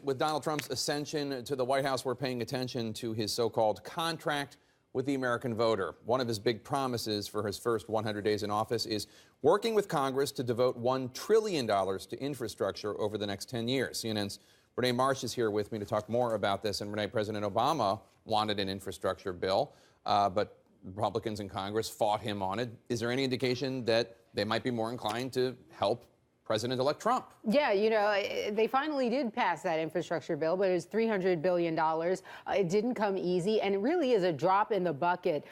With Donald Trump's ascension to the White House, we're paying attention to his so-called contract with the American voter. One of his big promises for his first 100 days in office is working with Congress to devote $1 trillion to infrastructure over the next 10 years. CNN's Renee Marsh is here with me to talk more about this. And Renee, President Obama wanted an infrastructure bill, but Republicans in Congress fought him on it. Is there any indication that they might be more inclined to help President-elect Trump? Yeah, you know, they finally did pass that infrastructure bill, but it was $300 billion. It didn't come easy, and it really is a drop in the bucket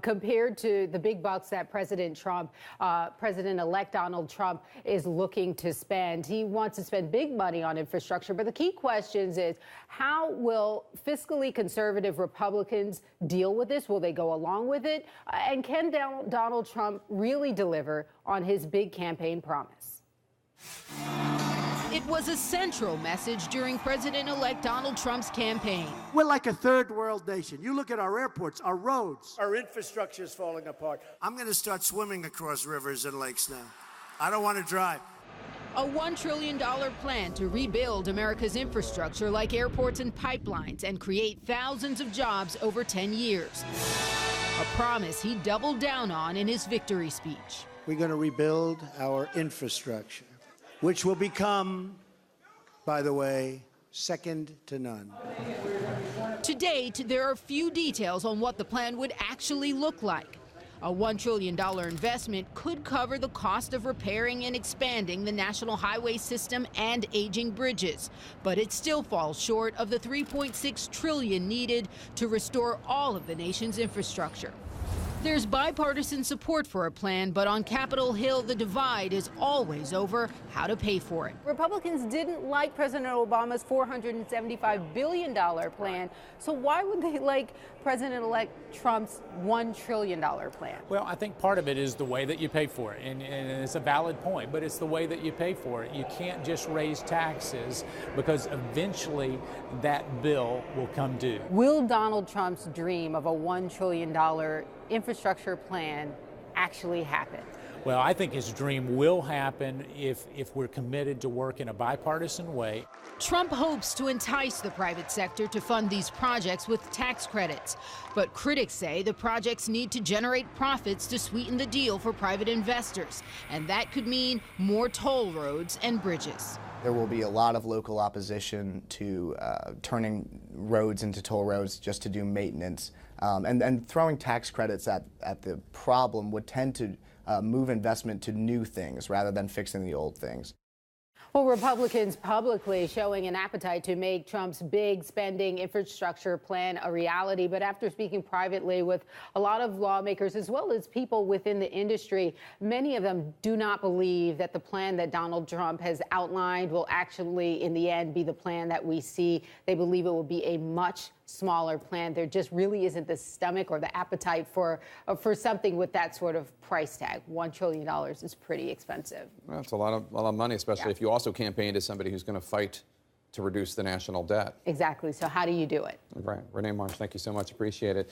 compared to the big bucks that President-elect Donald Trump is looking to spend. He wants to spend big money on infrastructure, but the key questions is, how will fiscally conservative Republicans deal with this? Will they go along with it? And can Donald Trump really deliver on his big campaign promise? It was a central message during President-elect Donald Trump's campaign. We're like a third world nation. You look at our airports, our roads. Our infrastructure is falling apart. I'm going to start swimming across rivers and lakes now. I don't want to drive. A $1 trillion plan to rebuild America's infrastructure like airports and pipelines and create thousands of jobs over 10 years. A promise he doubled down on in his victory speech. We're going to rebuild our infrastructure, which will become, by the way, second to none. To date, there are few details on what the plan would actually look like. A $1 trillion investment could cover the cost of repairing and expanding the national highway system and aging bridges, but it still falls short of the $3.6 trillion needed to restore all of the nation's infrastructure. There's bipartisan support for a plan, but on Capitol Hill, the divide is always over how to pay for it. Republicans didn't like President Obama's $475 billion plan, so why would they like President-elect Trump's $1 trillion plan? Well, I think part of it is the way that you pay for it, and it's a valid point, but it's the way that you pay for it. You can't just raise taxes, because eventually that bill will come due. Will Donald Trump's dream of a $1 trillion infrastructure plan actually happen? Well, I think his dream will happen if we're committed to work in a bipartisan way. Trump hopes to entice the private sector to fund these projects with tax credits. But critics say the projects need to generate profits to sweeten the deal for private investors. And that could mean more toll roads and bridges. There will be a lot of local opposition to turning roads into toll roads just to do maintenance. And throwing tax credits at the problem would tend to move investment to new things rather than fixing the old things. Well, Republicans publicly showing an appetite to make Trump's big spending infrastructure plan a reality. But after speaking privately with a lot of lawmakers as well as people within the industry, many of them do not believe that the plan that Donald Trump has outlined will actually, in the end, be the plan that we see. They believe it will be a much smaller plan. There just really isn't the stomach or the appetite for something with that sort of price tag. $1 trillion is pretty expensive. Well, that's a lot of money, especially if you also campaign as somebody who's going to fight to reduce the national debt. Exactly. So how do you do it? Right. Renee Marsh, thank you so much. Appreciate it.